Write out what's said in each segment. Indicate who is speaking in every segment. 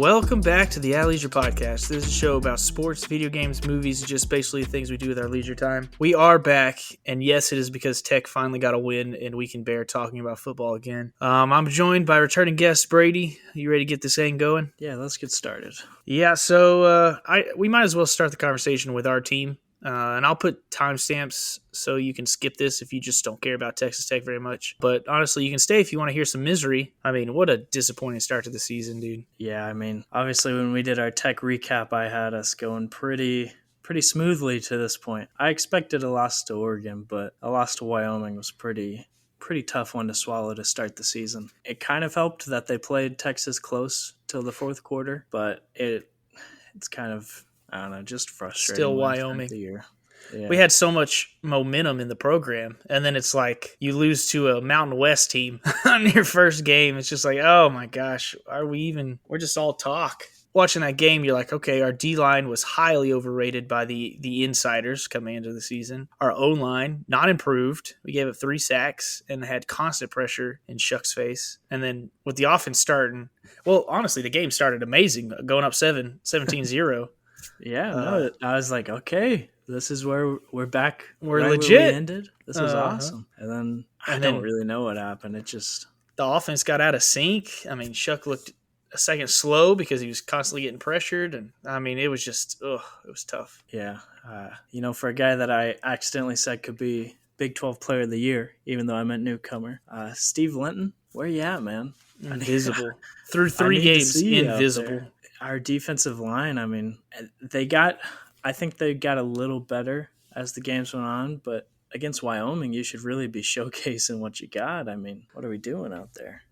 Speaker 1: Welcome back to the At Leisure Podcast. This is a show about sports, video games, movies, just basically things we do with our leisure time. We are back, and yes, it is because Tech finally got a win, and we can bear talking about football again. I'm joined by returning guest Brady. You ready to get this thing going?
Speaker 2: Yeah, let's get started.
Speaker 1: Yeah, so we might as well start the conversation with our team. And I'll put timestamps so you can skip this if you just don't care about Texas Tech very much. But honestly, you can stay if you want to hear some misery. I mean, what a disappointing start to the season, dude.
Speaker 2: Yeah, I mean, obviously when we did our Tech recap, I had us going pretty smoothly to this point. I expected a loss to Oregon, but a loss to Wyoming was pretty tough one to swallow to start the season. It kind of helped that they played Texas close till the fourth quarter, but it's kind of, I don't know, just frustrating.
Speaker 1: Still Wyoming.
Speaker 2: Yeah.
Speaker 1: We had so much momentum in the program, and then it's like you lose to a Mountain West team on your first game. It's just like, oh my gosh, we're just all talk. Watching that game, you're like, okay, our D-line was highly overrated by the insiders coming into the season. Our O-line, not improved. We gave up 3 sacks and had constant pressure in Shuck's face. And then with the offense starting, well, honestly, the game started amazing, going up 17-0.
Speaker 2: Yeah, I was like, okay, this is where we're back.
Speaker 1: We're
Speaker 2: right
Speaker 1: legit.
Speaker 2: Where we ended. This was awesome. And then I don't really know what happened. It just
Speaker 1: the offense got out of sync. I mean, Shuck looked a second slow because he was constantly getting pressured, and I mean, it was just it was tough.
Speaker 2: Yeah, for a guy that I accidentally said could be Big 12 Player of the Year, even though I meant newcomer, Steve Linton, where you at, man?
Speaker 1: Invisible through 3 games, invisible.
Speaker 2: Our defensive line, I mean, I think they got a little better as the games went on, but against Wyoming, you should really be showcasing what you got. I mean, what are we doing out there?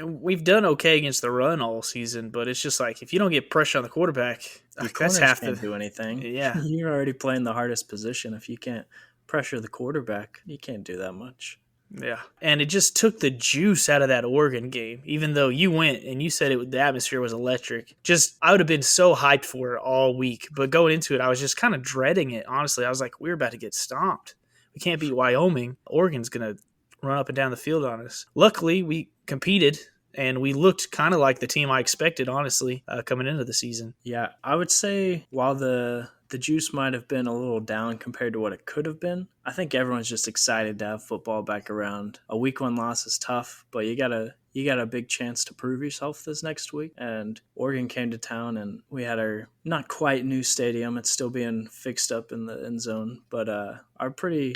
Speaker 1: We've done okay against the run all season, but it's just like if you don't get pressure on the quarterback, that's half
Speaker 2: can't do anything.
Speaker 1: Yeah,
Speaker 2: you're already playing the hardest position. If you can't pressure the quarterback, you can't do that much.
Speaker 1: Yeah, and it just took the juice out of that Oregon game, even though you went and you said the atmosphere was electric. I would have been so hyped for it all week, but going into it, I was just kind of dreading it, honestly. I was like, we're about to get stomped. We can't beat Wyoming. Oregon's going to run up and down the field on us. Luckily, we competed, and we looked kind of like the team I expected, honestly, coming into the season.
Speaker 2: Yeah, I would say while the juice might have been a little down compared to what it could have been, I think everyone's just excited to have football back around. A week 1 loss is tough, but you got a big chance to prove yourself this next week. And Oregon came to town, and we had our not quite new stadium. It's still being fixed up in the end zone, but our pretty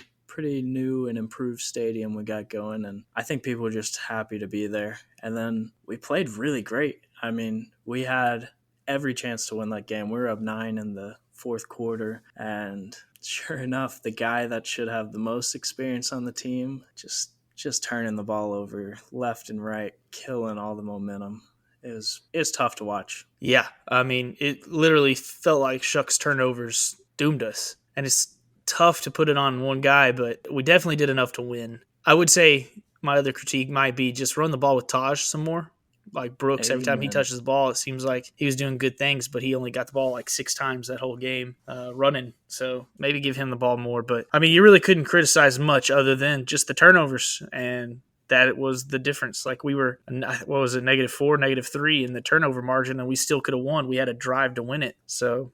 Speaker 2: new and improved stadium we got going, and I think people were just happy to be there. And then we played really great. I mean, we had every chance to win that game. We were up 9 in the fourth quarter, and sure enough, the guy that should have the most experience on the team just turning the ball over left and right, killing all the momentum. It's tough to watch.
Speaker 1: Yeah, I mean, it literally felt like Shuck's turnovers doomed us, and it's tough to put it on one guy, but we definitely did enough to win. I would say my other critique might be just run the ball with Taj some more. Like Brooks, every time he touches the ball, it seems like he was doing good things, but he only got the ball like 6 times that whole game running. So maybe give him the ball more. But, I mean, you really couldn't criticize much other than just the turnovers, and that was the difference. Like we were, -4, -3 in the turnover margin, and we still could have won. We had a drive to win it. So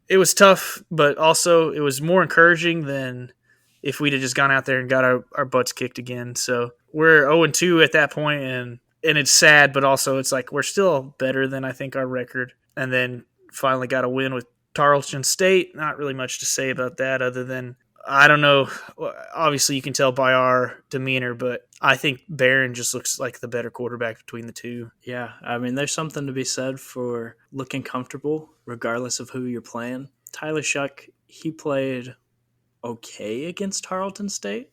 Speaker 1: it was tough, but also it was more encouraging than if we'd have just gone out there and got our butts kicked again. So we're 0-2 at that point, and it's sad, but also it's like we're still better than I think our record. And then finally got a win with Tarleton State. Not really much to say about that other than, I don't know, obviously you can tell by our demeanor, but I think Barron just looks like the better quarterback between the two.
Speaker 2: Yeah, I mean, there's something to be said for looking comfortable regardless of who you're playing. Tyler Shuck, he played okay against Tarleton State,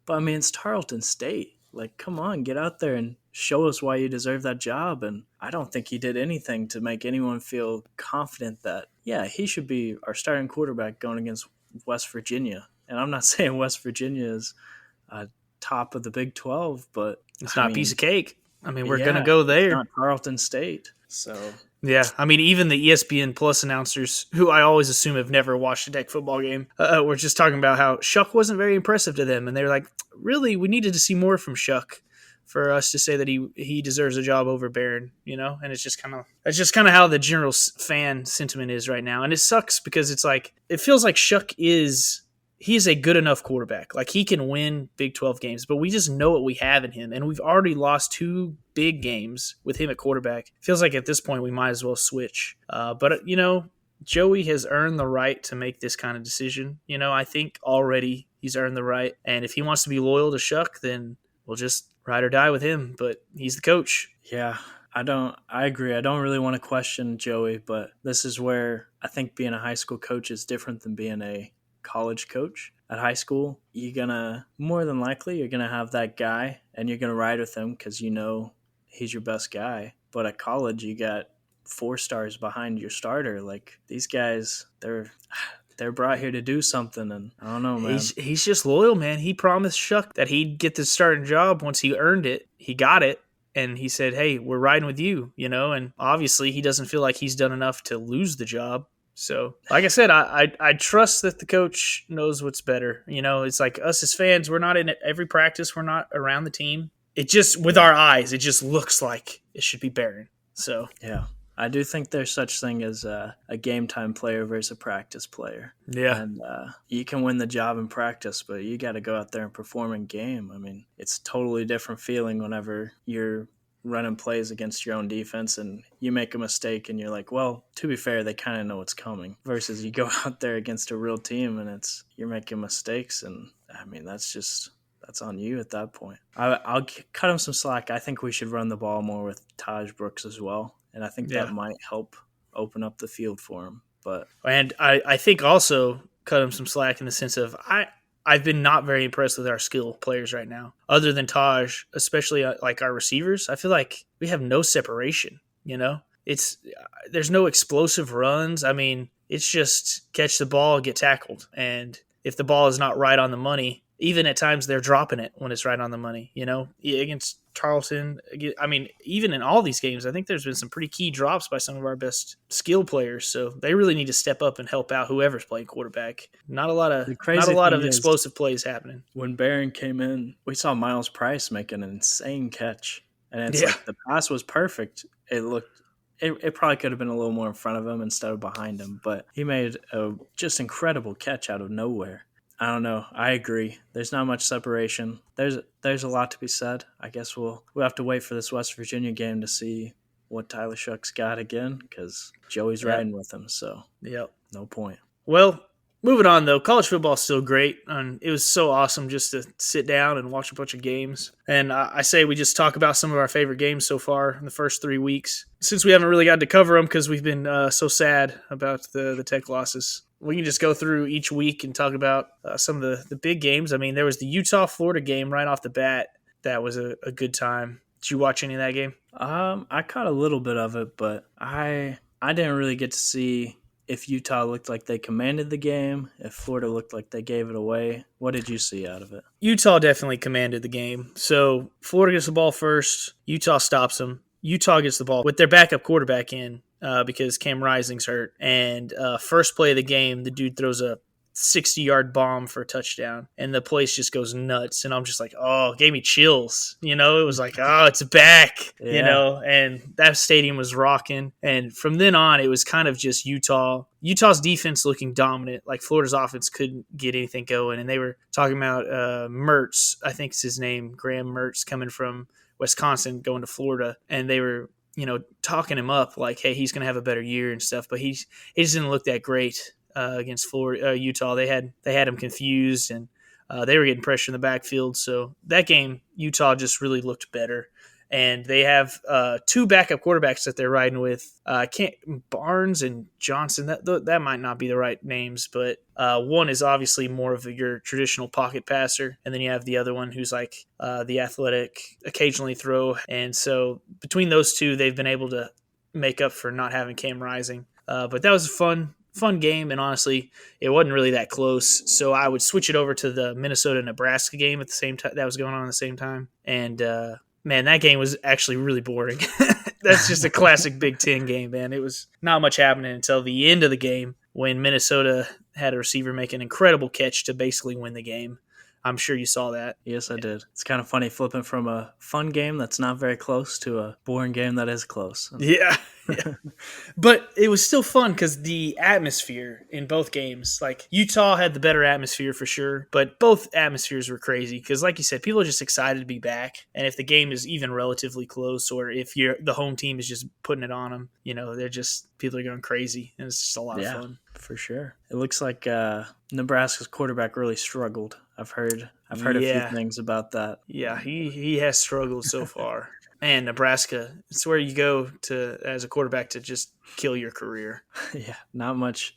Speaker 2: but I mean, it's Tarleton State. Like, come on, get out there and show us why you deserve that job. And I don't think he did anything to make anyone feel confident that, yeah, he should be our starting quarterback going against West Virginia. And I'm not saying West Virginia is top of the Big 12, but
Speaker 1: it's not a piece of cake. I mean, we're going to go there.
Speaker 2: It's not Tarleton State. So
Speaker 1: yeah, I mean, even the ESPN Plus announcers, who I always assume have never watched a Tech football game, were just talking about how Shuck wasn't very impressive to them. And they were like, really, we needed to see more from Shuck for us to say that he deserves a job over Barron, and it's just kind of how the general fan sentiment is right now. And it sucks because it's like, it feels like Shuck he's a good enough quarterback. Like, he can win Big 12 games, but we just know what we have in him. And we've already lost 2 big games with him at quarterback. Feels like at this point we might as well switch. But Joey has earned the right to make this kind of decision. I think already he's earned the right. And if he wants to be loyal to Shuck, then we'll just ride or die with him. But he's the coach.
Speaker 2: Yeah, I agree. I don't really want to question Joey, but this is where I think being a high school coach is different than being a college coach. At high school, more than likely, you're going to have that guy and you're going to ride with him because he's your best guy. But at college, you got 4 stars behind your starter. Like, these guys, they're brought here to do something, and I don't know, man.
Speaker 1: He's just loyal, man. He promised Shuck that he'd get the starting job once he earned it. He got it, and he said, hey, we're riding with you, and obviously he doesn't feel like he's done enough to lose the job. So, like I said, I trust that the coach knows what's better. It's like us as fans, we're not in every practice. We're not around the team. It just, with our eyes, it just looks like it should be Barron. So,
Speaker 2: yeah. I do think there's such thing as a game time player versus a practice player.
Speaker 1: Yeah.
Speaker 2: And you can win the job in practice, but you got to go out there and perform in game. I mean, it's a totally different feeling whenever you're running plays against your own defense and you make a mistake and you're like, well, to be fair, they kind of know what's coming, versus you go out there against a real team and you're making mistakes. And I mean, that's on you at that point. I'll cut him some slack. I think we should run the ball more with Taj Brooks as well. And I think that might help open up the field for him.
Speaker 1: And I think also cut him some slack in the sense of I've been not very impressed with our skill players right now. Other than Taj, especially like our receivers, I feel like we have no separation. There's no explosive runs. I mean, it's just catch the ball, get tackled. And if the ball is not right on the money, even at times they're dropping it when it's right on the money, against Tarleton. I mean, even in all these games, I think there's been some pretty key drops by some of our best skill players. So they really need to step up and help out whoever's playing quarterback. Not a lot of explosive plays happening.
Speaker 2: When Barron came in, we saw Miles Price make an insane catch. And it's like the pass was perfect. It probably could have been a little more in front of him instead of behind him, but he made a just incredible catch out of nowhere. I don't know. I agree. There's not much separation. There's a lot to be said. I guess we'll have to wait for this West Virginia game to see what Tyler Shuck's got again, because Joey's riding with him. So no point.
Speaker 1: Well, moving on though, college football is still great, and it was so awesome just to sit down and watch a bunch of games. And I say we just talk about some of our favorite games so far in the first 3 weeks, since we haven't really got to cover them because we've been so sad about the Tech losses. We can just go through each week and talk about some of the big games. I mean, there was the Utah-Florida game right off the bat. That was a good time. Did you watch any of that game?
Speaker 2: I caught a little bit of it, but I didn't really get to see if Utah looked like they commanded the game, if Florida looked like they gave it away. What did you see out of it?
Speaker 1: Utah definitely commanded the game. So Florida gets the ball first. Utah stops them. Utah gets the ball with their backup quarterback in. Because Cam Rising's hurt. And first play of the game, the dude throws a 60-yard bomb for a touchdown. And the place just goes nuts. And I'm just like, oh, it gave me chills. It was like, oh, it's back. And that stadium was rocking. And from then on, it was kind of just Utah. Utah's defense looking dominant. Like, Florida's offense couldn't get anything going. And they were talking about Mertz, I think is his name, Graham Mertz, coming from Wisconsin, going to Florida. And they were talking him up like, hey, he's going to have a better year and stuff. But he just didn't look that great against Florida, Utah. They had him confused, and they were getting pressure in the backfield. So that game, Utah just really looked better. And they have 2 backup quarterbacks that they're riding with. Barnes and Johnson. That might not be the right names, but one is obviously more of your traditional pocket passer, and then you have the other one who's like the athletic, occasionally throw. And so between those 2, they've been able to make up for not having Cam Rising. But that was a fun game, and honestly, it wasn't really that close. So I would switch it over to the Minnesota-Nebraska game at the same time that was going on at the same time, and man, that game was actually really boring. That's just a classic Big Ten game, man. It was not much happening until the end of the game when Minnesota had a receiver make an incredible catch to basically win the game. I'm sure you saw that.
Speaker 2: Yes, I did. It's kind of funny flipping from a fun game that's not very close to a boring game that is close.
Speaker 1: Yeah, yeah. But it was still fun because the atmosphere in both games, like Utah had the better atmosphere for sure, but both atmospheres were crazy because, like you said, people are just excited to be back. And if the game is even relatively close, or if the home team is just putting it on them, they're just people are going crazy, and it's just a lot of
Speaker 2: Yeah,
Speaker 1: fun.
Speaker 2: for sure. It looks like Nebraska's quarterback really struggled. I've heard a few
Speaker 1: Yeah,
Speaker 2: things about that.
Speaker 1: yeah, he has struggled so far. Man, Nebraska, it's where you go to as a quarterback to just kill your career.
Speaker 2: Yeah, not much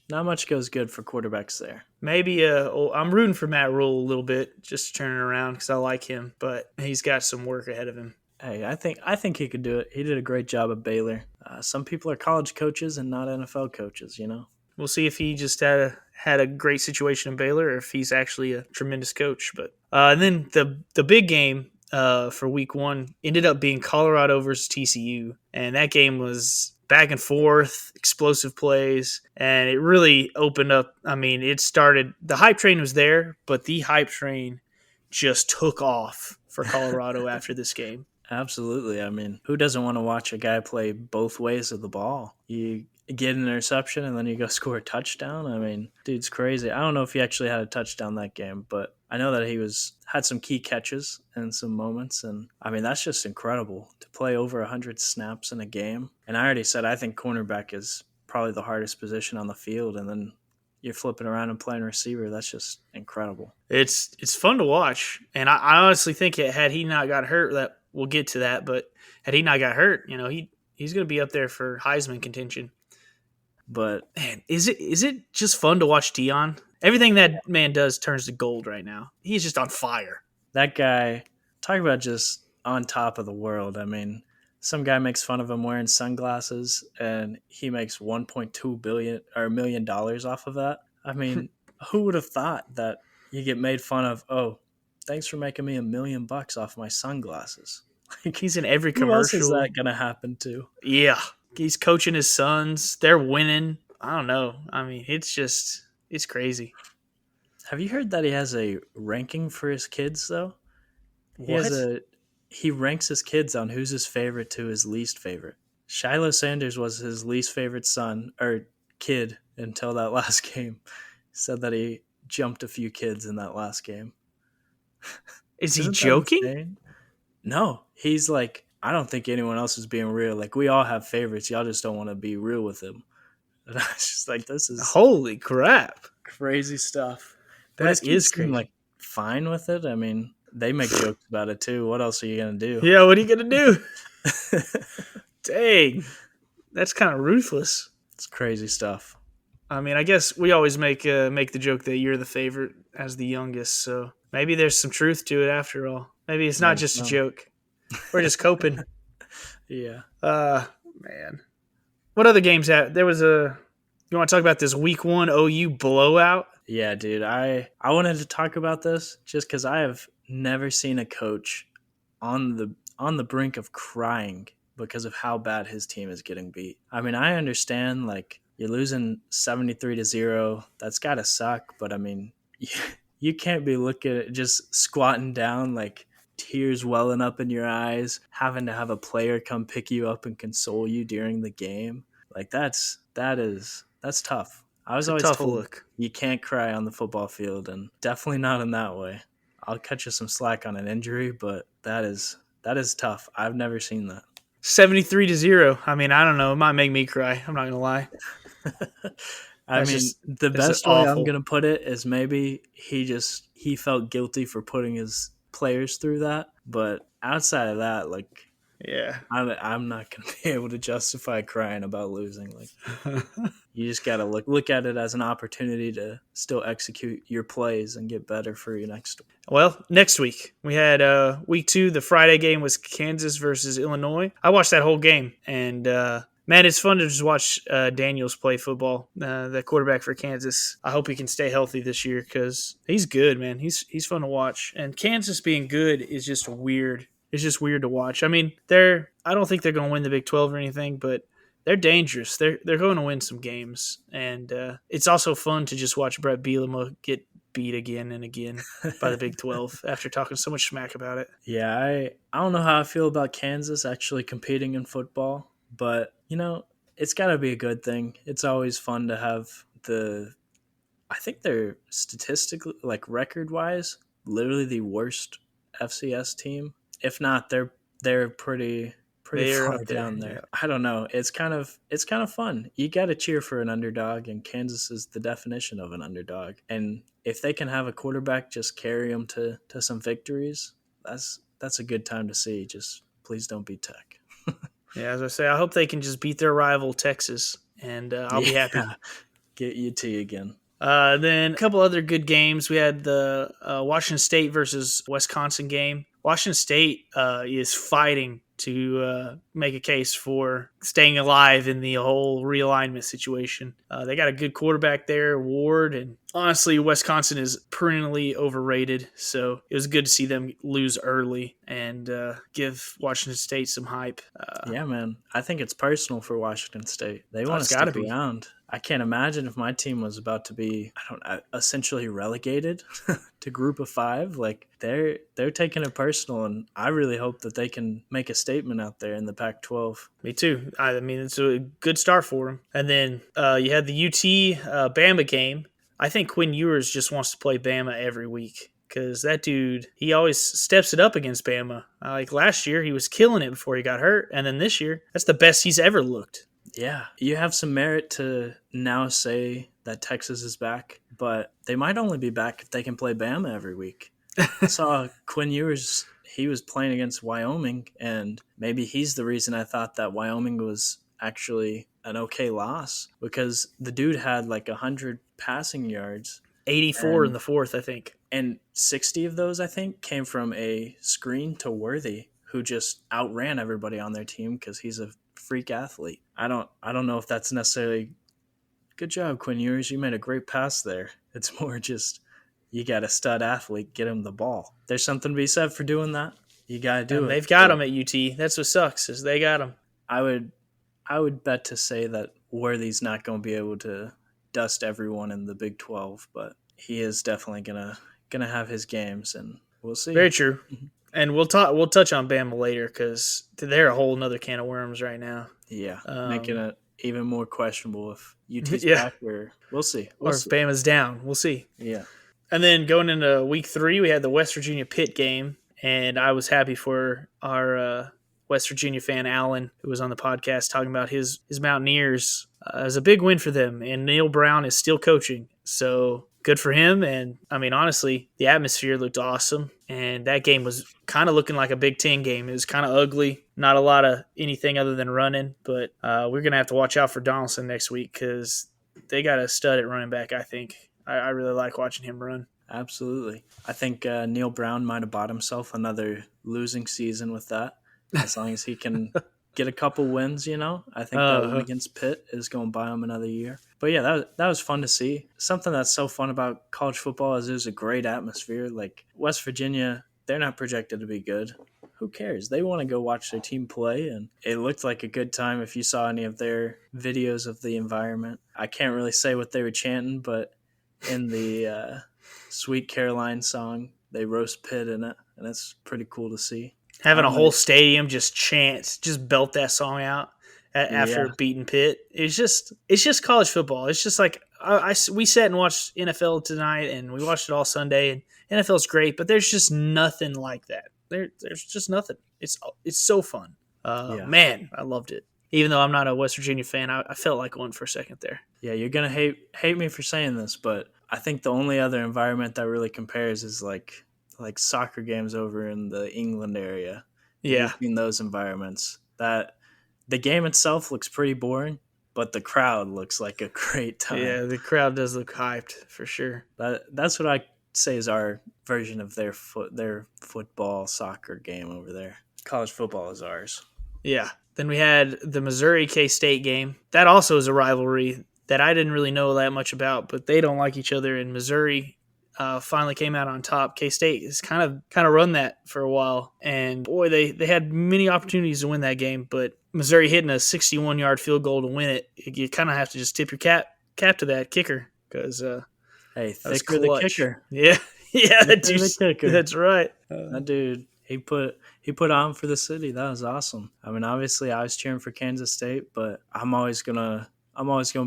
Speaker 2: goes good for quarterbacks there.
Speaker 1: Maybe I'm rooting for Matt Rule a little bit, just to turn it around because I like him, but he's got some work ahead of him.
Speaker 2: Hey, I think he could do it. He did a great job at Baylor. Some people are college coaches and not NFL coaches.
Speaker 1: We'll see if he just had a great situation in Baylor, or if he's actually a tremendous coach. But and then the big game for Week 1 ended up being Colorado versus TCU, and that game was back and forth, explosive plays, and it really opened up. I mean, it started. The hype train was there, but the hype train just took off for Colorado after this game.
Speaker 2: Absolutely. I mean, who doesn't want to watch a guy play both ways of the ball? You get an interception and then you go score a touchdown. I mean, dude's crazy. I don't know if he actually had a touchdown that game, but I know that he had some key catches and some moments. And I mean, that's just incredible to play over 100 snaps in a game. And I already said I think cornerback is probably the hardest position on the field. And then you're flipping around and playing receiver. That's just incredible.
Speaker 1: It's fun to watch, and I honestly think had he not got hurt, that we'll get to that, but had he not got hurt, he's going to be up there for Heisman contention.
Speaker 2: But
Speaker 1: man, is it just fun to watch Deion? Everything that man does turns to gold right now. He's just on fire.
Speaker 2: That guy, talk about just on top of the world. I mean, some guy makes fun of him wearing sunglasses, and he makes $1.2 million off of that. I mean, who would have thought that you get made fun of? Oh, thanks for making me $1 million off my sunglasses.
Speaker 1: Like, he's in every
Speaker 2: who else is
Speaker 1: commercial.
Speaker 2: that gonna happen to?
Speaker 1: Yeah, he's coaching his sons. They're winning. I don't know. I mean, it's crazy.
Speaker 2: Have you heard that he has a ranking for his kids though?
Speaker 1: What?
Speaker 2: He ranks his kids on who's his favorite to his least favorite. Shiloh Sanders was his least favorite son or kid until that last game. He said that he jumped a few kids in that last game.
Speaker 1: Is he joking?
Speaker 2: No, he's like, I don't think anyone else is being real. Like, we all have favorites. Y'all just don't want to be real with him. And I was just like, this is
Speaker 1: holy crap,
Speaker 2: crazy stuff.
Speaker 1: That is crazy.
Speaker 2: Seem like fine with it. I mean, they make jokes about it too. What else are you gonna do?
Speaker 1: Yeah, what are you gonna do? Dang, that's kind of ruthless.
Speaker 2: It's crazy stuff.
Speaker 1: I mean, I guess we always make the joke that you're the favorite as the youngest, so maybe there's some truth to it after all. Maybe it's not just a joke. We're just coping.
Speaker 2: Yeah.
Speaker 1: Man. What other games there was you want to talk about this Week 1 OU blowout?
Speaker 2: Yeah, dude. I wanted to talk about this just because I have never seen a coach on the brink of crying because of how bad his team is getting beat. I mean, I understand, like, you're losing 73-0. That's got to suck, but I mean, you can't be looking at just squatting down, like, tears welling up in your eyes, having to have a player come pick you up and console you during the game. Like, that's tough. I was always told you can't cry on the football field, and definitely not in that way. I'll cut you some slack on an injury, but that is tough. I've never seen that.
Speaker 1: 73-0. I mean, I don't know. It might make me cry. I'm not gonna lie.
Speaker 2: The best way I'm gonna put it is maybe he felt guilty for putting his players through that, but outside of that, like,
Speaker 1: yeah,
Speaker 2: I'm not gonna be able to justify crying about losing. Like, you just gotta look at it as an opportunity to still execute your plays and get better for your next.
Speaker 1: Well, next week we had Week 2. The Friday game was Kansas versus Illinois. I watched that whole game, and man, it's fun to just watch Daniels play football, the quarterback for Kansas. I hope he can stay healthy this year because he's good, man. He's fun to watch. And Kansas being good is just weird. It's just weird to watch. I mean, I don't think they're going to win the Big 12 or anything, but they're dangerous. They're going to win some games. And it's also fun to just watch Brett Bielema get beat again and again by the Big 12 after talking so much smack about it.
Speaker 2: Yeah, I don't know how I feel about Kansas actually competing in football, but it's got to be a good thing. It's always fun to have I think they're statistically, like record wise, literally the worst FCS team. If not, they're pretty
Speaker 1: They're
Speaker 2: far
Speaker 1: up there.
Speaker 2: down
Speaker 1: Yeah.
Speaker 2: there. I don't know. It's kind of fun. You got to cheer for an underdog, and Kansas is the definition of an underdog. And if they can have a quarterback just carry them to some victories, that's a good time to see. Just please don't beat Tech.
Speaker 1: Yeah, as I say, I hope they can just beat their rival Texas, and I'll be happy.
Speaker 2: Yeah, get UT again.
Speaker 1: Then a couple other good games. We had the Washington State versus Wisconsin game. Washington State is fighting to make a case for staying alive in the whole realignment situation. They got a good quarterback there, Ward, and honestly, Wisconsin is perennially overrated. So it was good to see them lose early and give Washington State some hype.
Speaker 2: Yeah, man. I think it's personal for Washington State. They want to
Speaker 1: It's got to
Speaker 2: stick
Speaker 1: be.
Speaker 2: around. I can't imagine if my team was about to be, essentially relegated to Group of Five. Like they're taking it personal, and I really hope that they can make a statement out there in the Pac-12.
Speaker 1: Me too. I mean, it's a good start for them. And then you had the UT Bama game. I think Quinn Ewers just wants to play Bama every week because that dude, he always steps it up against Bama. Like last year, he was killing it before he got hurt. And then this year, that's the best he's ever looked.
Speaker 2: Yeah, you have some merit to now say that Texas is back, but they might only be back if they can play Bama every week. I saw Quinn Ewers, he was playing against Wyoming, and maybe he's the reason I thought that Wyoming was actually an okay loss, because the dude had like 100 passing yards.
Speaker 1: 84 in the fourth, I think.
Speaker 2: And 60 of those, I think, came from a screen to Worthy, who just outran everybody on their team because he's a freak athlete. I don't know if that's necessarily good job, Quinn Ewers. You made a great pass there. It's more just you got a stud athlete, get him the ball. There's something to be said for doing that. You got to do
Speaker 1: And
Speaker 2: it.
Speaker 1: they've got him at UT. That's what sucks is they got him.
Speaker 2: I would bet to say that Worthy's not going to be able to dust everyone in the Big 12, but he is definitely gonna have his games, and we'll see.
Speaker 1: Very true. And we'll touch on Bama later because they're a whole nother can of worms right now.
Speaker 2: Yeah, making it even more questionable if UT's
Speaker 1: Yeah.
Speaker 2: back, or we'll see.
Speaker 1: Or if Bama's down. We'll see.
Speaker 2: Yeah.
Speaker 1: And then going into week 3, we had the West Virginia Pitt game, and I was happy for our West Virginia fan, Alan, who was on the podcast talking about his Mountaineers as a big win for them, and Neil Brown is still coaching. So good for him. And I mean, honestly, the atmosphere looked awesome. And that game was kind of looking like a Big Ten game. It was kind of ugly. Not a lot of anything other than running. But we're going to have to watch out for Donaldson next week because they got a stud at running back, I think. I really like watching him run.
Speaker 2: Absolutely. I think Neil Brown might have bought himself another losing season with that, as long as he can get a couple wins, I think that win against Pitt is going to buy him another year. But yeah, that was fun to see. Something that's so fun about college football is there's a great atmosphere. Like West Virginia, they're not projected to be good. Who cares? They want to go watch their team play, and it looked like a good time if you saw any of their videos of the environment. I can't really say what they were chanting, but in the Sweet Caroline song, they roast Pitt in it, and it's pretty cool to see.
Speaker 1: Having a whole stadium just chant, just belt that song out after beating Pitt. It's just college football. It's just like we sat and watched NFL tonight, and we watched it all Sunday. And NFL's great, but there's just nothing like that. There's just nothing. It's so fun. Man, I loved it. Even though I'm not a West Virginia fan, I felt like one for a second there.
Speaker 2: Yeah, you're gonna hate me for saying this, but I think the only other environment that really compares is like soccer games over in the England area.
Speaker 1: Yeah,
Speaker 2: in those environments, that the game itself looks pretty boring, but the crowd looks like a great time.
Speaker 1: Yeah, the crowd does look hyped for sure.
Speaker 2: That's what I say is our version of their football soccer game over there. College football is ours.
Speaker 1: Yeah. Then we had the Missouri K-State game. That also is a rivalry that I didn't really know that much about, but they don't like each other, and Missouri finally came out on top. K-State has kind of run that for a while, and boy, they had many opportunities to win that game, but Missouri hitting a 61-yard field goal to win it, you kind of have to just tip your cap to that kicker because
Speaker 2: Hey,
Speaker 1: That was
Speaker 2: thicker the
Speaker 1: clutch.
Speaker 2: kicker.
Speaker 1: Yeah, yeah,
Speaker 2: Thicker the kicker.
Speaker 1: that's right.
Speaker 2: That dude, he put on for the city. That was awesome. I mean, obviously, I was cheering for Kansas State, but I'm always gonna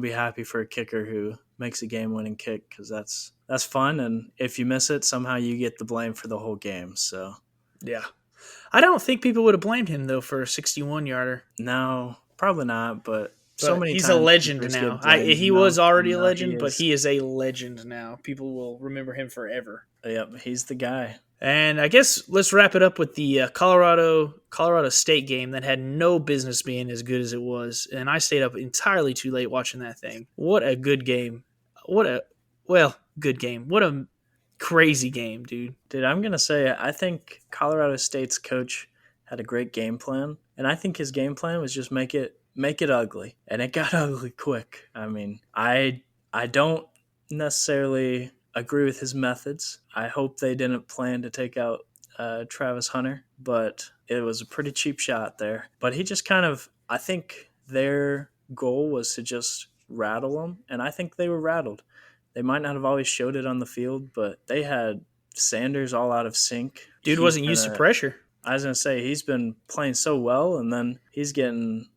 Speaker 2: be happy for a kicker who makes a game-winning kick because that's fun. And if you miss it, somehow you get the blame for the whole game. So
Speaker 1: Yeah, I don't think people would have blamed him though for a 61-yarder.
Speaker 2: no, probably not. But so
Speaker 1: But
Speaker 2: many
Speaker 1: he's a
Speaker 2: times
Speaker 1: legend
Speaker 2: kickers
Speaker 1: now.
Speaker 2: get blamed.
Speaker 1: He
Speaker 2: No,
Speaker 1: was already a
Speaker 2: no, he
Speaker 1: legend, but
Speaker 2: is.
Speaker 1: he is a legend now. People will remember him forever.
Speaker 2: Yep, he's the guy.
Speaker 1: And I guess let's wrap it up with the Colorado State game that had no business being as good as it was, and I stayed up entirely too late watching that thing. What a good game! Good game. What a crazy game, dude.
Speaker 2: Dude, I'm gonna say I think Colorado State's coach had a great game plan, and I think his game plan was just make it ugly, and it got ugly quick. I mean, I don't necessarily agree with his methods. I hope they didn't plan to take out Travis Hunter, but it was a pretty cheap shot there. But he just kind of, I think their goal was to just rattle them, and I think they were rattled. They might not have always showed it on the field, but they had Sanders all out of sync.
Speaker 1: Dude wasn't used to pressure.
Speaker 2: I was gonna say he's been playing so well, and then he's getting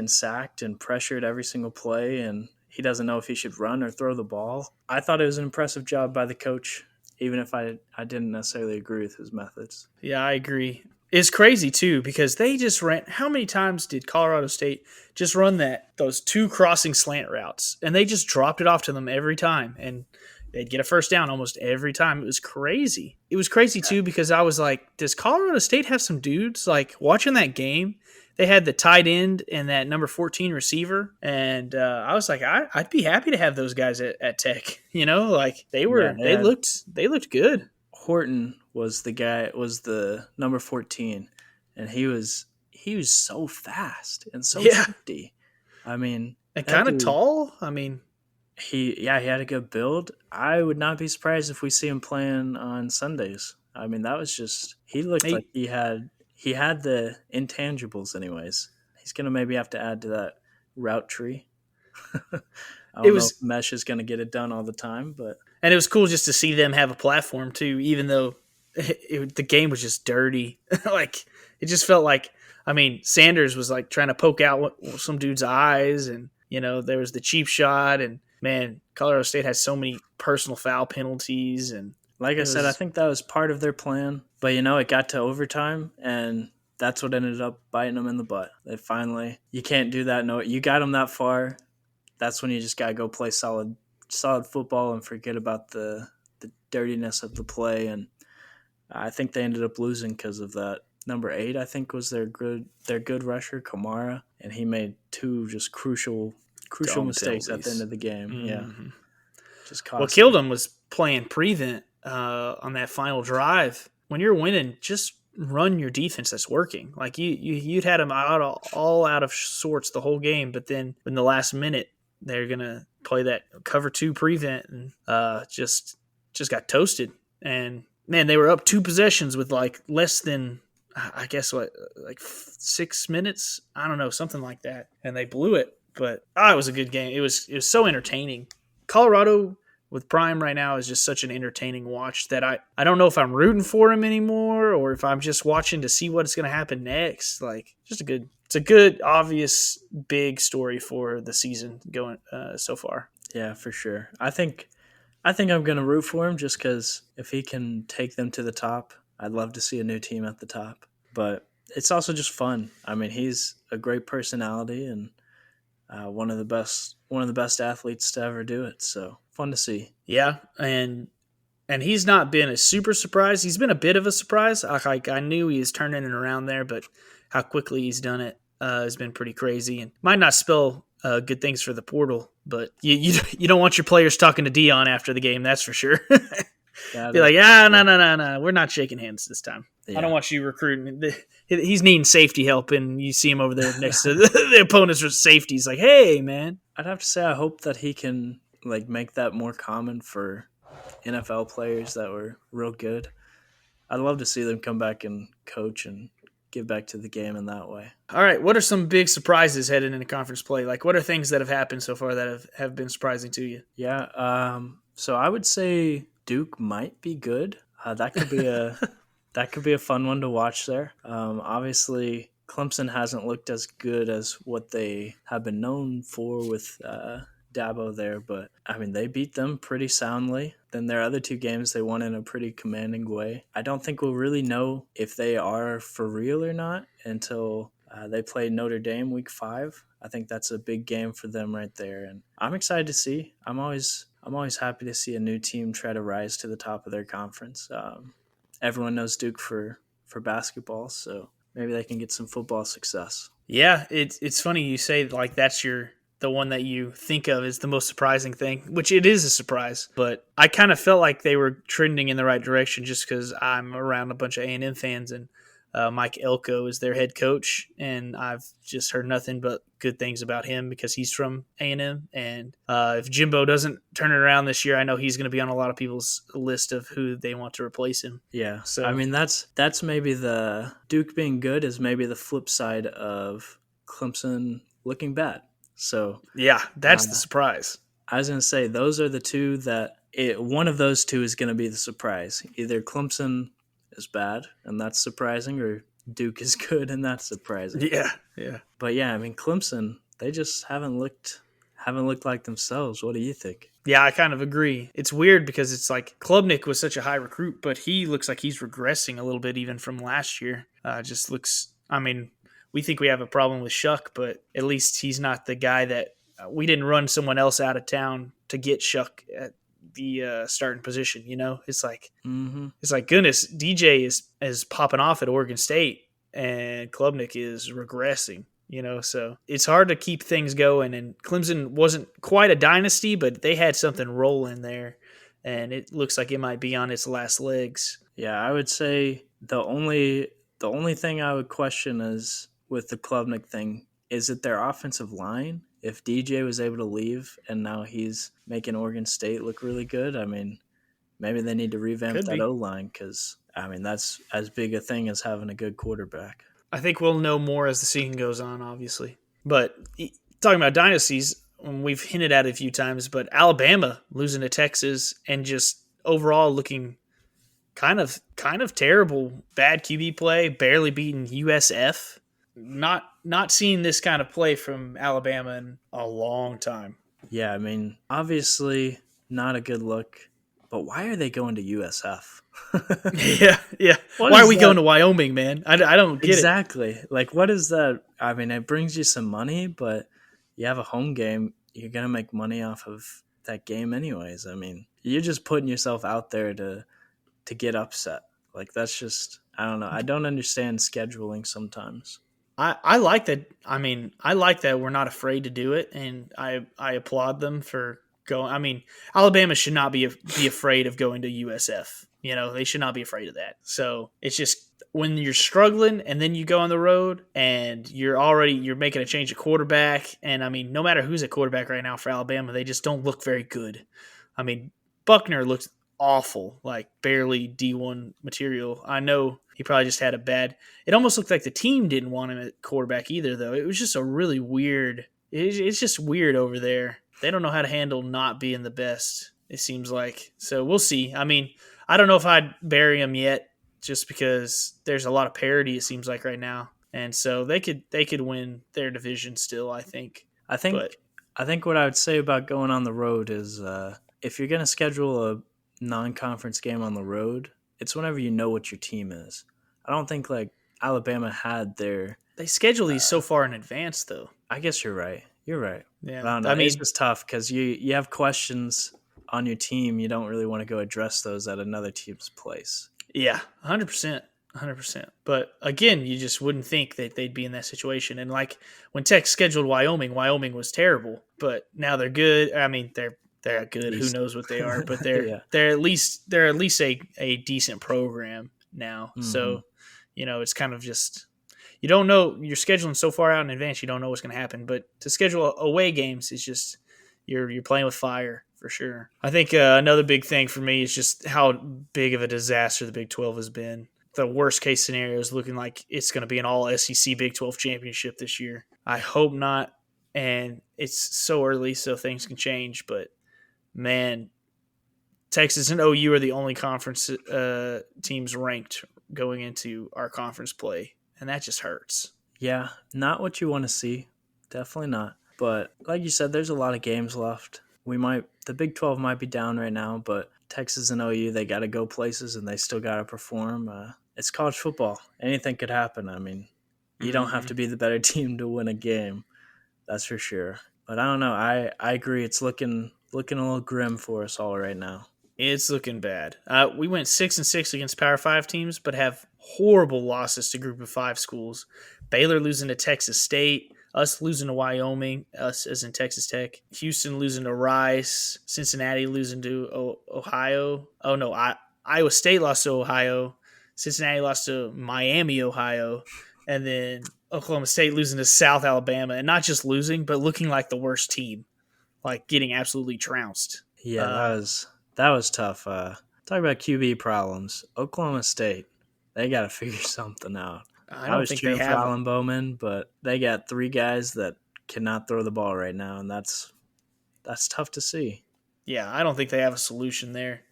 Speaker 2: sacked and pressured every single play, and he doesn't know if he should run or throw the ball. I thought it was an impressive job by the coach, even if I didn't necessarily agree with his methods.
Speaker 1: Yeah, I agree. It's crazy too because they just ran. How many times did Colorado State just run those two crossing slant routes, and they just dropped it off to them every time, and they'd get a first down almost every time. It was crazy. It was crazy too because I was like, does Colorado State have some dudes? Like watching that game, they had the tight end and that number 14 receiver, and I was like, I'd be happy to have those guys at Tech. Like they
Speaker 2: Yeah,
Speaker 1: were. They looked good.
Speaker 2: Horton was the number 14, and he was so fast and so
Speaker 1: Yeah.
Speaker 2: shifty. I mean,
Speaker 1: And
Speaker 2: that
Speaker 1: kind of
Speaker 2: dude,
Speaker 1: tall. I mean,
Speaker 2: he had a good build. I would not be surprised if we see him playing on Sundays. I mean, that was just he looked like he had the intangibles. Anyways, he's gonna maybe have to add to that route tree. I don't know if Mesh is gonna get it done all the time, but
Speaker 1: and it was cool just to see them have a platform too, even though the game was just dirty. Like it just felt like, I mean, Sanders was like trying to poke out some dude's eyes, and there was the cheap shot, and man, Colorado State had so many personal foul penalties, and
Speaker 2: like I said, I think that was part of their plan. But it got to overtime, and that's what ended up biting them in the butt. You can't do that. No, you got them that far. That's when you just gotta go play solid football and forget about the dirtiness of the play. And I think they ended up losing because of that. Number 8, I think, was their good rusher, Kamara, and he made 2 just crucial mistakes at the end of the game.
Speaker 1: Mm-hmm.
Speaker 2: Yeah, just cost.
Speaker 1: What killed him was playing prevent on that final drive. When you're winning, just run your defense that's working. Like you'd had them all out of sorts the whole game, but then in the last minute they're gonna play that cover 2 prevent and just got toasted. And man, they were up 2 possessions with like less than, I guess, like 6 minutes. I don't know, something like that, and they blew it. But it was a good game. It was so entertaining. Colorado with Prime right now is just such an entertaining watch that I don't know if I'm rooting for him anymore or if I'm just watching to see what's going to happen next. Like, it's a good, obvious, big story for the season going so far.
Speaker 2: Yeah, for sure. I think I'm going to root for him just because if he can take them to the top, I'd love to see a new team at the top. But it's also just fun. I mean, he's a great personality and one of the best athletes to ever do it. So fun to see.
Speaker 1: Yeah, and he's not been a super surprise. He's been a bit of a surprise. Like I knew he was turning it around there, but how quickly he's done it has been pretty crazy, and might not spell good things for the portal. But you don't want your players talking to Deion after the game, that's for sure. Be like, no, we're not shaking hands this time. Yeah. I don't want you recruiting. He's needing safety help, and you see him over there next to the opponent's safety. He's like, hey, man.
Speaker 2: I'd have to say I hope that he can make that more common for NFL players that were real good. I'd love to see them come back and coach and give back to the game in that way.
Speaker 1: All right, what are some big surprises heading into conference play? Like, what are things that have happened so far that have been surprising to you?
Speaker 2: Yeah, So I would say Duke might be good. That could be a fun one to watch there. Obviously, Clemson hasn't looked as good as what they have been known for with Dabo there, but I mean, they beat them pretty soundly. Then their other two games, they won in a pretty commanding way. I don't think we'll really know if they are for real or not until they play Notre Dame week 5. I think that's a big game for them right there, and I'm excited to see. I'm always happy to see a new team try to rise to the top of their conference. Everyone knows Duke for basketball, so maybe they can get some football success.
Speaker 1: Yeah, it's funny you say like that's the one that you think of as the most surprising thing, which it is a surprise. But I kind of felt like they were trending in the right direction just because I'm around a bunch of A&M fans, and Mike Elko is their head coach, and I've just heard nothing but good things about him because he's from A&M. And if Jimbo doesn't turn it around this year, I know he's going to be on a lot of people's list of who they want to replace him.
Speaker 2: Yeah, I
Speaker 1: So
Speaker 2: mean that's maybe the Duke being good is maybe the flip side of Clemson looking bad. So
Speaker 1: yeah, that's
Speaker 2: uh,
Speaker 1: the surprise.
Speaker 2: I was gonna say those are the two one of those two is gonna be the surprise. Either Clemson is bad and that's surprising, or Duke is good and that's surprising.
Speaker 1: Yeah, yeah.
Speaker 2: But yeah, I mean Clemson, they just haven't looked like themselves. What do you think?
Speaker 1: Yeah, I kind of agree. It's weird because it's like Klubnik was such a high recruit, but he looks like he's regressing a little bit even from last year. Just looks, I mean, we think we have a problem with Shuck, but at least he's not the guy that we didn't run someone else out of town to get Shuck at the starting position. You know,
Speaker 2: Mm-hmm.
Speaker 1: it's like goodness, DJ is popping off at Oregon State, and Klubnik is regressing. You know, so it's hard to keep things going. And Clemson wasn't quite a dynasty, but they had something rolling there, and it looks like it might be on its last legs.
Speaker 2: Yeah, I would say the only thing I would question is with the Klubnik thing is it their offensive line. If DJ was able to leave and now he's making Oregon State look really good, I mean, maybe they need to revamp
Speaker 1: Could
Speaker 2: that
Speaker 1: be.
Speaker 2: O line because I mean that's as big a thing as having a good quarterback.
Speaker 1: I think we'll know more as the season goes on, obviously. But talking about dynasties, we've hinted at it a few times, but Alabama losing to Texas and just overall looking kind of terrible, bad QB play, barely beating USF. Not seeing this kind of play from Alabama in a long time.
Speaker 2: Yeah, I mean, obviously not a good look, but why are they going to USF?
Speaker 1: Yeah, yeah.
Speaker 2: What
Speaker 1: Why are
Speaker 2: is
Speaker 1: we going
Speaker 2: that?
Speaker 1: to Wyoming, man? I don't get it.
Speaker 2: Exactly. Like, what is that? I mean, it brings you some money, but you have a home game. You're going to make money off of that game, anyways. I mean, you're just putting yourself out there to get upset. Like, that's just, I don't know. I don't understand scheduling sometimes.
Speaker 1: I like that. I mean, I like that we're not afraid to do it, and I applaud them for going. I mean, Alabama should not be afraid of going to USF. You know, they should not be afraid of that. So it's just when you're struggling, and then you go on the road, and you're making a change of quarterback, and I mean, no matter who's at quarterback right now for Alabama, they just don't look very good. I mean, Buckner looks awful, like barely D1 material. I know he probably just had a bad. It almost looked like the team didn't want him at quarterback either, though. It was just a really weird. It's just weird over there. They don't know how to handle not being the best. It seems like. So we'll see. I mean, I don't know if I'd bury him yet, just because there's a lot of parity. It seems like right now, and so they could win their division still. I think,
Speaker 2: I
Speaker 1: but
Speaker 2: think I think what I would say about going on the road is if you're going to schedule a non-conference game on the road, it's whenever you know what your team is. I don't think like Alabama had their.
Speaker 1: they schedule these so far in advance, though.
Speaker 2: I guess you're right. You're right.
Speaker 1: Yeah,
Speaker 2: But I don't know.
Speaker 1: I
Speaker 2: It's
Speaker 1: mean,
Speaker 2: just tough because you have questions on your team. You don't really want to go address those at another team's place.
Speaker 1: yeah, 100%. 100%. But again, you just wouldn't think that they'd be in that situation. And like when Tech scheduled Wyoming, Wyoming was terrible, but now they're good. I mean, they're good. Who
Speaker 2: Decent.
Speaker 1: knows what they are, but
Speaker 2: Yeah.
Speaker 1: they're at least a decent program now.
Speaker 2: Hmm.
Speaker 1: So, you know, it's kind of just you don't know you're scheduling so far out in advance, you don't know what's going to happen. But to schedule away games is just you're playing with fire for sure. I think another big thing for me is just how big of a disaster the Big 12 has been. The worst case scenario is looking like it's going to be an all SEC Big 12 championship this year. I hope not. And it's so early, so things can change. But man, Texas and OU are the only conference teams ranked going into our conference play, and that just hurts.
Speaker 2: Yeah, not what you want to see. Definitely not. But like you said, there's a lot of games left. The Big 12 might be down right now, but Texas and OU, they got to go places and they still got to perform. It's college football. Anything could happen. I mean, you don't have to be the better team to win a game. That's for sure. But I don't know. I agree. It's looking a little grim for us all right now.
Speaker 1: It's looking bad. We went 6-6 against Power 5 teams, but have horrible losses to Group of 5 schools. Baylor losing to Texas State, us losing to Wyoming, us as in Texas Tech, Houston losing to Rice, Cincinnati losing to Ohio. Oh no, Iowa State lost to Ohio, Cincinnati lost to Miami, Ohio, and then Oklahoma State losing to South Alabama, and not just losing, but looking like the worst team, like getting absolutely trounced.
Speaker 2: Yeah, that was tough. Talk about QB problems. Oklahoma State, they got to figure something out.
Speaker 1: I was
Speaker 2: think
Speaker 1: cheering
Speaker 2: for
Speaker 1: for
Speaker 2: Alan Bowman, but they got 3 guys that cannot throw the ball right now, and that's tough to see.
Speaker 1: Yeah, I don't think they have a solution there.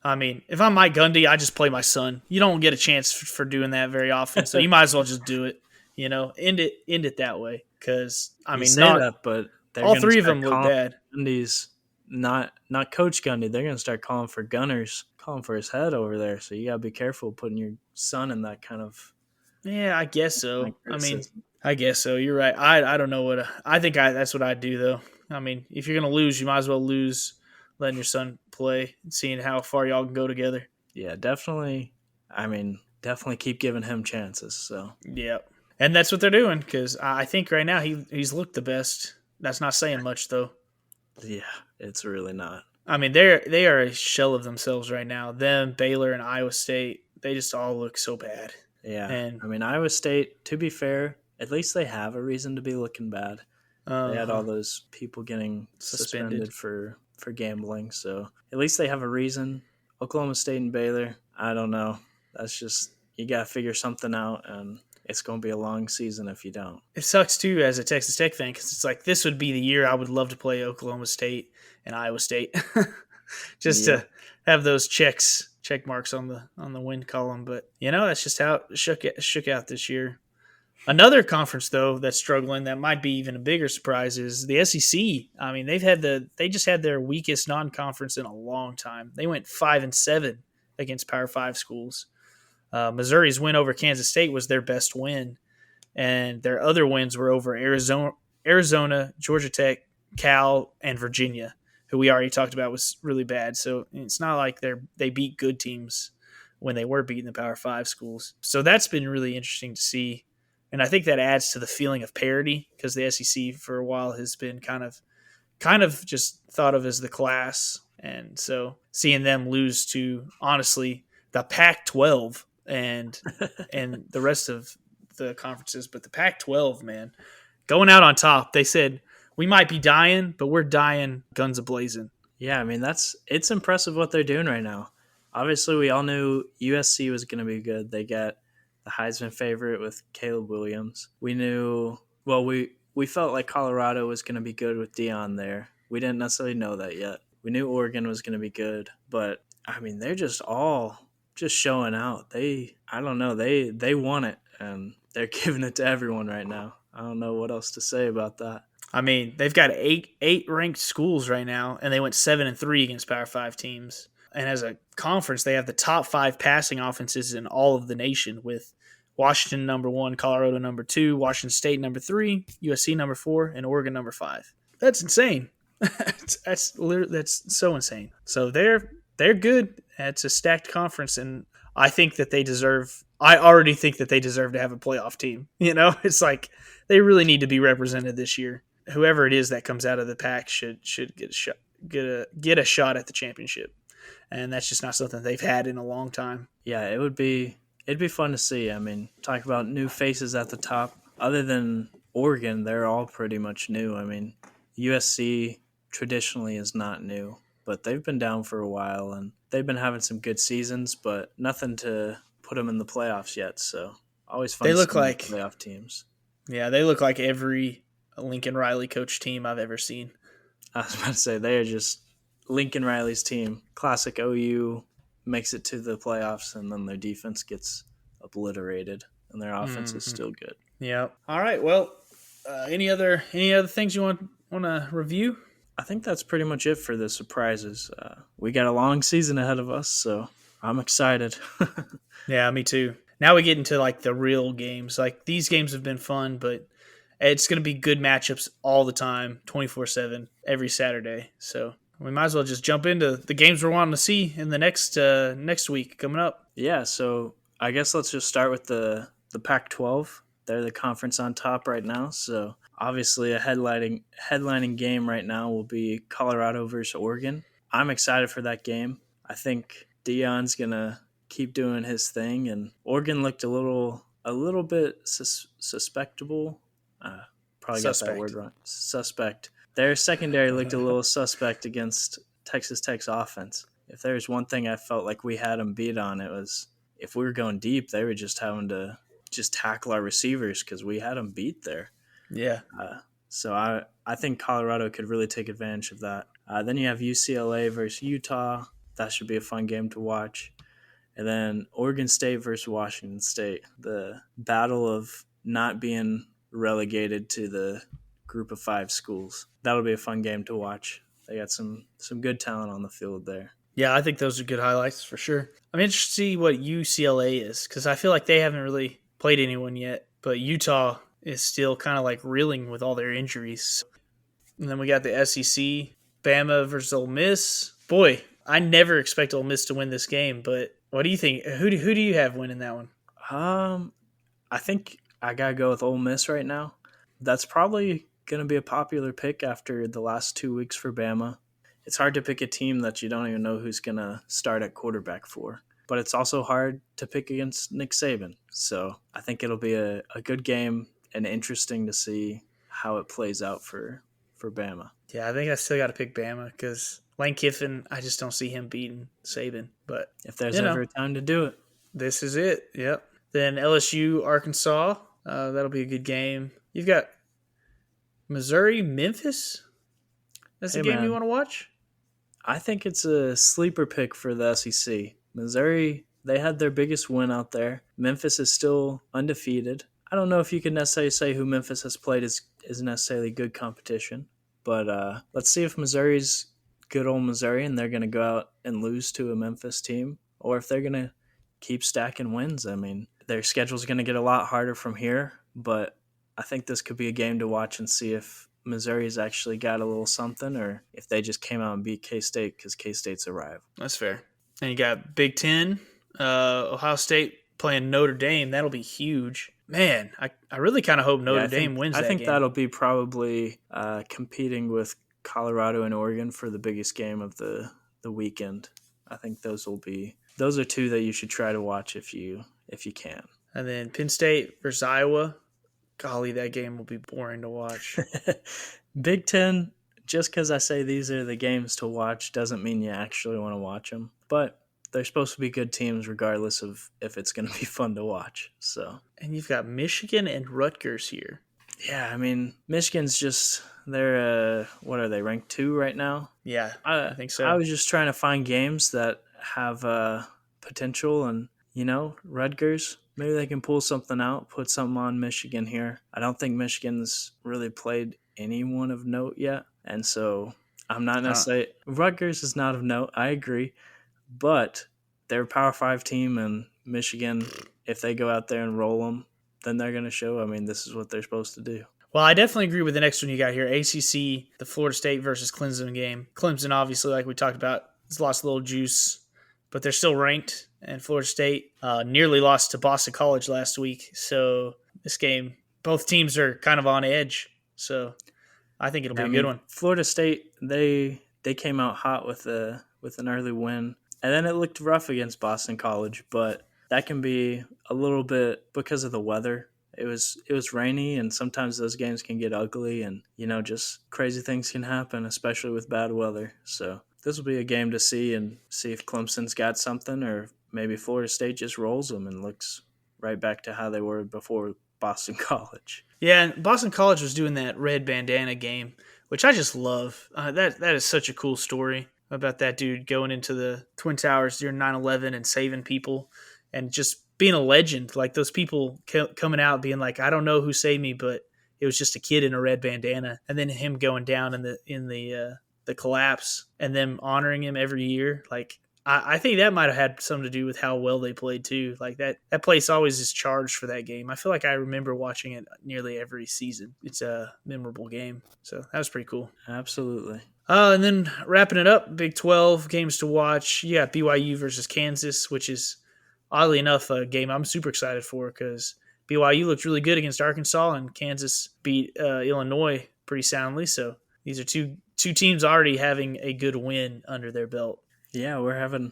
Speaker 1: I mean, if I'm Mike Gundy, I just play my son. You don't get a chance for doing that very often, so you might as well just do it. End it that way. Because I mean,
Speaker 2: but
Speaker 1: all 3 of them look bad.
Speaker 2: Gundy's not Coach Gundy. They're going to start calling for Gunners, calling for his head over there. So you got to be careful putting your son in that kind of.
Speaker 1: Yeah, I guess so. I mean, I guess so. You're right. I don't know what I think. That's what I'd do though. I mean, if you're gonna lose, you might as well lose letting your son play and seeing how far y'all can go together.
Speaker 2: Yeah, definitely. I mean, definitely keep giving him chances. So
Speaker 1: yeah, and that's what they're doing because I think right now he's looked the best. That's not saying much though.
Speaker 2: Yeah, it's really not.
Speaker 1: I mean, they are a shell of themselves right now. Them, Baylor, and Iowa State, they just all look so bad.
Speaker 2: Yeah, and I mean, Iowa State, to be fair, at least they have a reason to be looking bad. They had all those people getting suspended for gambling, so at least they have a reason. Oklahoma State and Baylor, I don't know. That's just, you got to figure something out, and it's going to be a long season if you don't.
Speaker 1: It sucks, too, as a Texas Tech fan, because it's like this would be the year I would love to play Oklahoma State and Iowa State. Just to have those check marks on the win column. But, that's just how it shook out this year. Another conference, though, that's struggling that might be even a bigger surprise is the SEC. I mean, they just had their weakest non-conference in a long time. They went 5-7 against Power 5 schools. Missouri's win over Kansas State was their best win, and their other wins were over Arizona, Georgia Tech, Cal, and Virginia, who we already talked about was really bad. So it's not like they beat good teams when they were beating the Power 5 schools. So that's been really interesting to see. And I think that adds to the feeling of parity because the SEC for a while has been kind of just thought of as the class. And so seeing them lose to, honestly, the Pac-12 and the rest of the conferences, but the Pac-12, man, going out on top. They said, we might be dying, but we're dying guns a-blazing.
Speaker 2: Yeah, I mean, it's impressive what they're doing right now. Obviously, we all knew USC was going to be good. They got the Heisman favorite with Caleb Williams. We knew, we felt like Colorado was going to be good with Deion there. We didn't necessarily know that yet. We knew Oregon was going to be good, but I mean, they're just all just showing out. They want it, and they're giving it to everyone right now. I don't know what else to say about that.
Speaker 1: I mean, they've got eight ranked schools right now, and they went 7-3 against Power 5 teams. And as a conference, they have the top 5 passing offenses in all of the nation, with Washington number 1, Colorado number 2, Washington State number 3, USC number 4, and Oregon number 5. That's insane. that's so insane. So they're good. It's a stacked conference, and I think that they deserve. I already think that they deserve to have a playoff team. It's like they really need to be represented this year. Whoever it is that comes out of the pack should get a shot at the championship. And that's just not something they've had in a long time.
Speaker 2: Yeah, it'd be fun to see. I mean, talk about new faces at the top. Other than Oregon, they're all pretty much new. I mean, USC traditionally is not new, but they've been down for a while, and they've been having some good seasons, but nothing to put them in the playoffs yet. So always fun
Speaker 1: they
Speaker 2: to
Speaker 1: look
Speaker 2: see
Speaker 1: like
Speaker 2: playoff teams.
Speaker 1: Yeah, they look like every Lincoln Riley coach team I've ever seen.
Speaker 2: I was about to say, they're just Lincoln Riley's team, classic OU, makes it to the playoffs, and then their defense gets obliterated, and their offense is
Speaker 1: Mm-hmm.
Speaker 2: still good.
Speaker 1: Yeah. All right. Well, any other things you want to review?
Speaker 2: I think that's pretty much it for the surprises. We got a long season ahead of us, so I'm excited.
Speaker 1: Yeah, me too. Now we get into like the real games. Like these games have been fun, but it's going to be good matchups all the time, 24/7, every Saturday. So we might as well just jump into the games we're wanting to see in the next week coming up.
Speaker 2: Yeah, so I guess let's just start with the Pac-12. They're the conference on top right now, so obviously a headlining game right now will be Colorado versus Oregon. I'm excited for that game. I think Deion's gonna keep doing his thing, and Oregon looked a little bit suspectable. Uh, Probably got that word
Speaker 1: Suspect.
Speaker 2: wrong. Suspect. Their secondary looked a little suspect against Texas Tech's offense. If there's one thing I felt like we had them beat on, it was if we were going deep, they were just having to just tackle our receivers because we had them beat there.
Speaker 1: Yeah.
Speaker 2: So I think Colorado could really take advantage of that. Then you have UCLA versus Utah. That should be a fun game to watch. And then Oregon State versus Washington State. The battle of not being relegated to the group of 5 schools. That'll be a fun game to watch. They got some good talent on the field there.
Speaker 1: Yeah, I think those are good highlights for sure. I'm interested to see what UCLA is because I feel like they haven't really played anyone yet, but Utah is still kind of like reeling with all their injuries. And then we got the SEC, Bama versus Ole Miss. Boy, I never expect Ole Miss to win this game, but what do you think? Who do you have winning that one?
Speaker 2: I think I gotta go with Ole Miss right now. That's probably gonna be a popular pick after the last 2 weeks for Bama. It's hard to pick a team that you don't even know who's gonna start at quarterback for. But it's also hard to pick against Nick Saban. So I think it'll be a good game and interesting to see how it plays out for Bama.
Speaker 1: Yeah, I think I still got to pick Bama because Lane Kiffin, I just don't see him beating Saban. But
Speaker 2: If there's ever a time to do it.
Speaker 1: this is it. Yep. Then LSU, Arkansas. That'll be a good game. You've got Missouri, Memphis. That's the game
Speaker 2: man.
Speaker 1: you want to watch?
Speaker 2: I think it's a sleeper pick for the SEC. Missouri, they had their biggest win out there. Memphis is still undefeated. I don't know if you can necessarily say who Memphis has played is necessarily good competition, but let's see if Missouri's good old Missouri and they're going to go out and lose to a Memphis team, or if they're going to keep stacking wins. I mean, their schedule's going to get a lot harder from here, but I think this could be a game to watch and see if Missouri's actually got a little something or if they just came out and beat K-State because K-State's a rival.
Speaker 1: That's fair. And you got Big Ten, Ohio State playing Notre Dame. That'll be huge. Man, I really kind of hope Notre Dame wins that game.
Speaker 2: I think that'll be probably competing with Colorado and Oregon for the biggest game of the weekend. I think those are two that you should try to watch if you can.
Speaker 1: And then Penn State versus Iowa. Golly, that game will be boring to watch.
Speaker 2: Big Ten, just because I say these are the games to watch doesn't mean you actually want to watch them. But they're supposed to be good teams regardless of if it's going to be fun to watch. So,
Speaker 1: and you've got Michigan and Rutgers here.
Speaker 2: Yeah, I mean, Michigan's just, they're, what are they, ranked 2 right now?
Speaker 1: Yeah, I think so.
Speaker 2: I was just trying to find games that have potential and, Rutgers, maybe they can pull something out, put something on Michigan here. I don't think Michigan's really played anyone of note yet. And so I'm not necessarily, Rutgers is not of note, I agree. But they're a Power 5 team, and Michigan, if they go out there and roll them, then they're going to show, I mean, this is what they're supposed to do.
Speaker 1: Well, I definitely agree with the next one you got here. ACC, the Florida State versus Clemson game. Clemson, obviously, like we talked about, has lost a little juice, but they're still ranked. And Florida State nearly lost to Boston College last week. So this game, both teams are kind of on edge. So I think it'll be a good one.
Speaker 2: Florida State, they came out hot with an early win. And then it looked rough against Boston College, but that can be a little bit because of the weather. It was rainy, and sometimes those games can get ugly, and just crazy things can happen, especially with bad weather. So this will be a game to see and see if Clemson's got something, or maybe Florida State just rolls them and looks right back to how they were before Boston College.
Speaker 1: Yeah, and Boston College was doing that red bandana game, which I just love. That is such a cool story. about that dude going into the Twin Towers during 9/11 and saving people and just being a legend. Like those people coming out being like, I don't know who saved me, but it was just a kid in a red bandana. And then him going down in the collapse and them honoring him every year. Like I think that might have had something to do with how well they played too. Like that place always is charged for that game. I feel like I remember watching it nearly every season. It's a memorable game. So that was pretty cool.
Speaker 2: Absolutely.
Speaker 1: And then wrapping it up, Big 12 games to watch. You got BYU versus Kansas, which is oddly enough a game I'm super excited for because BYU looked really good against Arkansas and Kansas beat Illinois pretty soundly. So these are two teams already having a good win under their belt.
Speaker 2: Yeah, we're having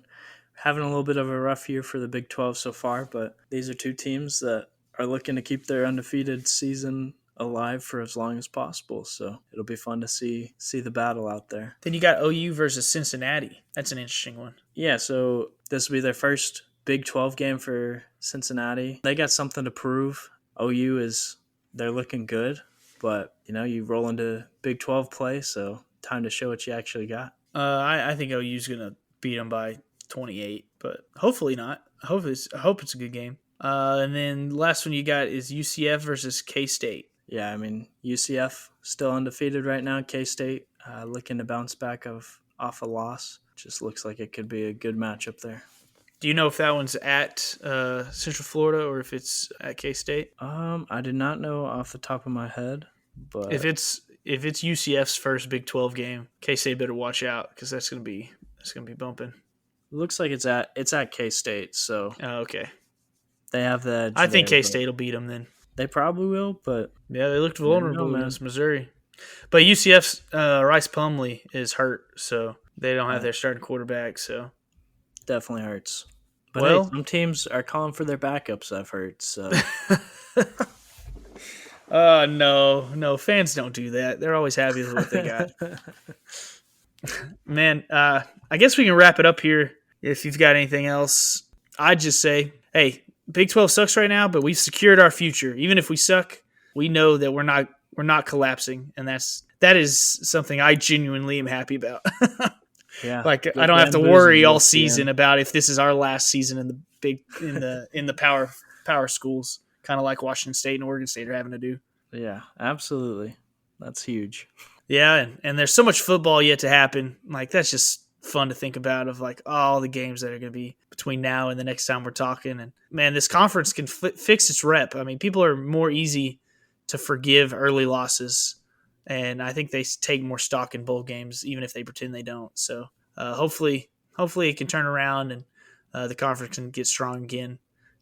Speaker 2: a little bit of a rough year for the Big 12 so far, but these are two teams that are looking to keep their undefeated season alive for as long as possible. So it'll be fun to see the battle out there.
Speaker 1: Then you got OU versus Cincinnati. That's an interesting one.
Speaker 2: Yeah, so this will be their first Big 12 game for Cincinnati. They got something to prove. They're looking good, but you roll into Big 12 play, so time to show what you actually got.
Speaker 1: I think OU's gonna beat them by 28, but hopefully not. I hope it's a good game. And then the last one you got is UCF versus K-State.
Speaker 2: Yeah, I mean UCF still undefeated right now. K-State looking to bounce back off a loss. Just looks like it could be a good matchup there.
Speaker 1: Do you know if that one's at Central Florida or if it's at K-State?
Speaker 2: I did not know off the top of my head, but
Speaker 1: if it's UCF's first Big 12 game, K-State better watch out because that's gonna be bumping.
Speaker 2: Looks like it's at K-State, so
Speaker 1: okay.
Speaker 2: They have the edge.
Speaker 1: I think K-State will beat them then.
Speaker 2: They probably will, but
Speaker 1: yeah, they looked vulnerable against Missouri. But UCF's Rice Plumlee is hurt, so they don't have their starting quarterback. So
Speaker 2: definitely hurts. But
Speaker 1: well,
Speaker 2: some teams are calling for their backups. I've heard. So
Speaker 1: no, fans don't do that. They're always happy with what they got. Man, I guess we can wrap it up here. If you've got anything else, I'd just say, hey, Big 12 sucks right now, but we've secured our future. Even if we suck, we know that we're not collapsing, and that is something I genuinely am happy about.
Speaker 2: Yeah,
Speaker 1: like I don't have to worry all season about if this is our last season in the power schools, kind of like Washington State and Oregon State are having to do.
Speaker 2: Yeah, absolutely, that's huge.
Speaker 1: Yeah, and there's so much football yet to happen. Like that's just fun to think about of like all the games that are going to be between now and the next time we're talking. And man, this conference can fix its rep. I mean, people are more easy to forgive early losses, and I think they take more stock in bowl games, even if they pretend they don't. So hopefully it can turn around and the conference can get strong again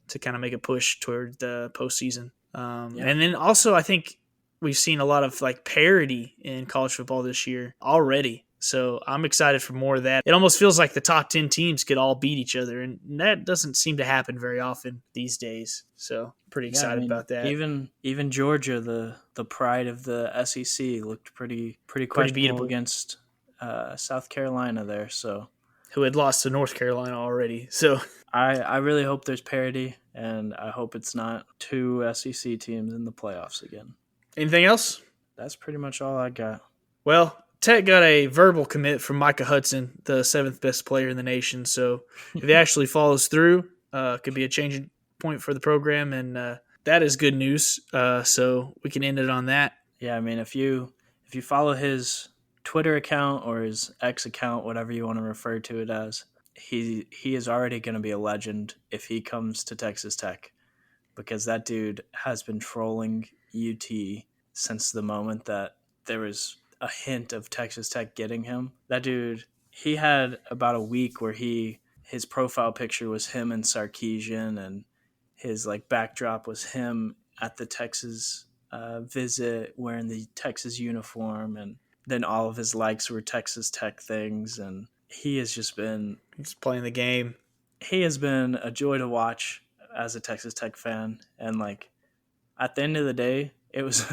Speaker 1: to kind of make a push toward the postseason. And then also, I think we've seen a lot of like parity in college football this year already. So I'm excited for more of that. It almost feels like the top 10 teams could all beat each other, and that doesn't seem to happen very often these days. So pretty excited about that.
Speaker 2: Even Georgia, the pride of the SEC, looked pretty questionable against South Carolina there. So
Speaker 1: who had lost to North Carolina already. So
Speaker 2: I really hope there's parity, and I hope it's not two SEC teams in the playoffs again.
Speaker 1: Anything else?
Speaker 2: That's pretty much all I got.
Speaker 1: Well, Tech got a verbal commit from Micah Hudson, the 7th best player in the nation. So if he actually follows through, could be a changing point for the program, and that is good news. So we can end it on that.
Speaker 2: Yeah, I mean, if you follow his Twitter account or his X account, whatever you want to refer to it as, he is already going to be a legend if he comes to Texas Tech, because that dude has been trolling UT since the moment that there was a hint of Texas Tech getting him. That dude, he had about a week where his profile picture was him and Sarkisian, and his like backdrop was him at the Texas visit wearing the Texas uniform, and then all of his likes were Texas Tech things, and he's
Speaker 1: playing the game.
Speaker 2: He has been a joy to watch as a Texas Tech fan, and like at the end of the day, it was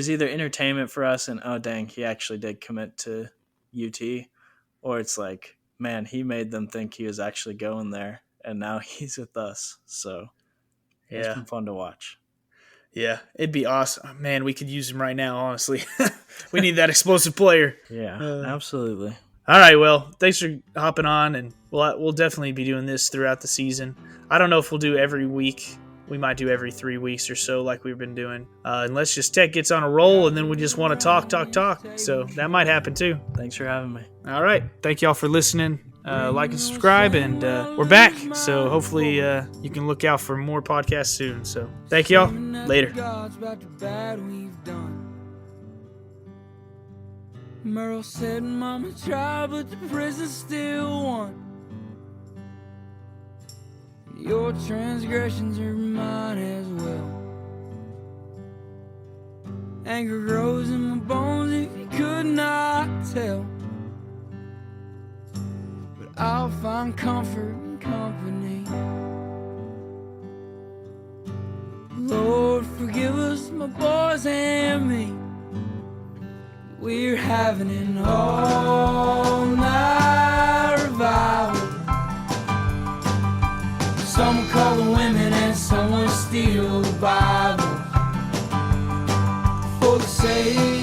Speaker 2: either entertainment for us and oh dang, he actually did commit to UT, or it's like, man, he made them think he was actually going there, and now he's with us. So it's been fun to watch.
Speaker 1: Yeah, it'd be awesome. Man, we could use him right now, honestly. We need that explosive player.
Speaker 2: Yeah, absolutely.
Speaker 1: All right, well, thanks for hopping on, and we'll definitely be doing this throughout the season. I don't know if we'll do every week. We might do every 3 weeks or so like we've been doing. Unless just Tech gets on a roll and then we just want to talk. So that might happen too.
Speaker 2: Thanks for having me.
Speaker 1: All right. Thank y'all for listening. Like and subscribe, and we're back. So hopefully you can look out for more podcasts soon. So thank y'all. Later. Merle said, Mama tried, but the prison still won. Your transgressions are mine as well. Anger grows in my bones if you could not tell. But I'll find comfort in company. Lord, forgive us, my boys and me. We're having an all-night revival. Some will call the women and some will steal the Bible for the sake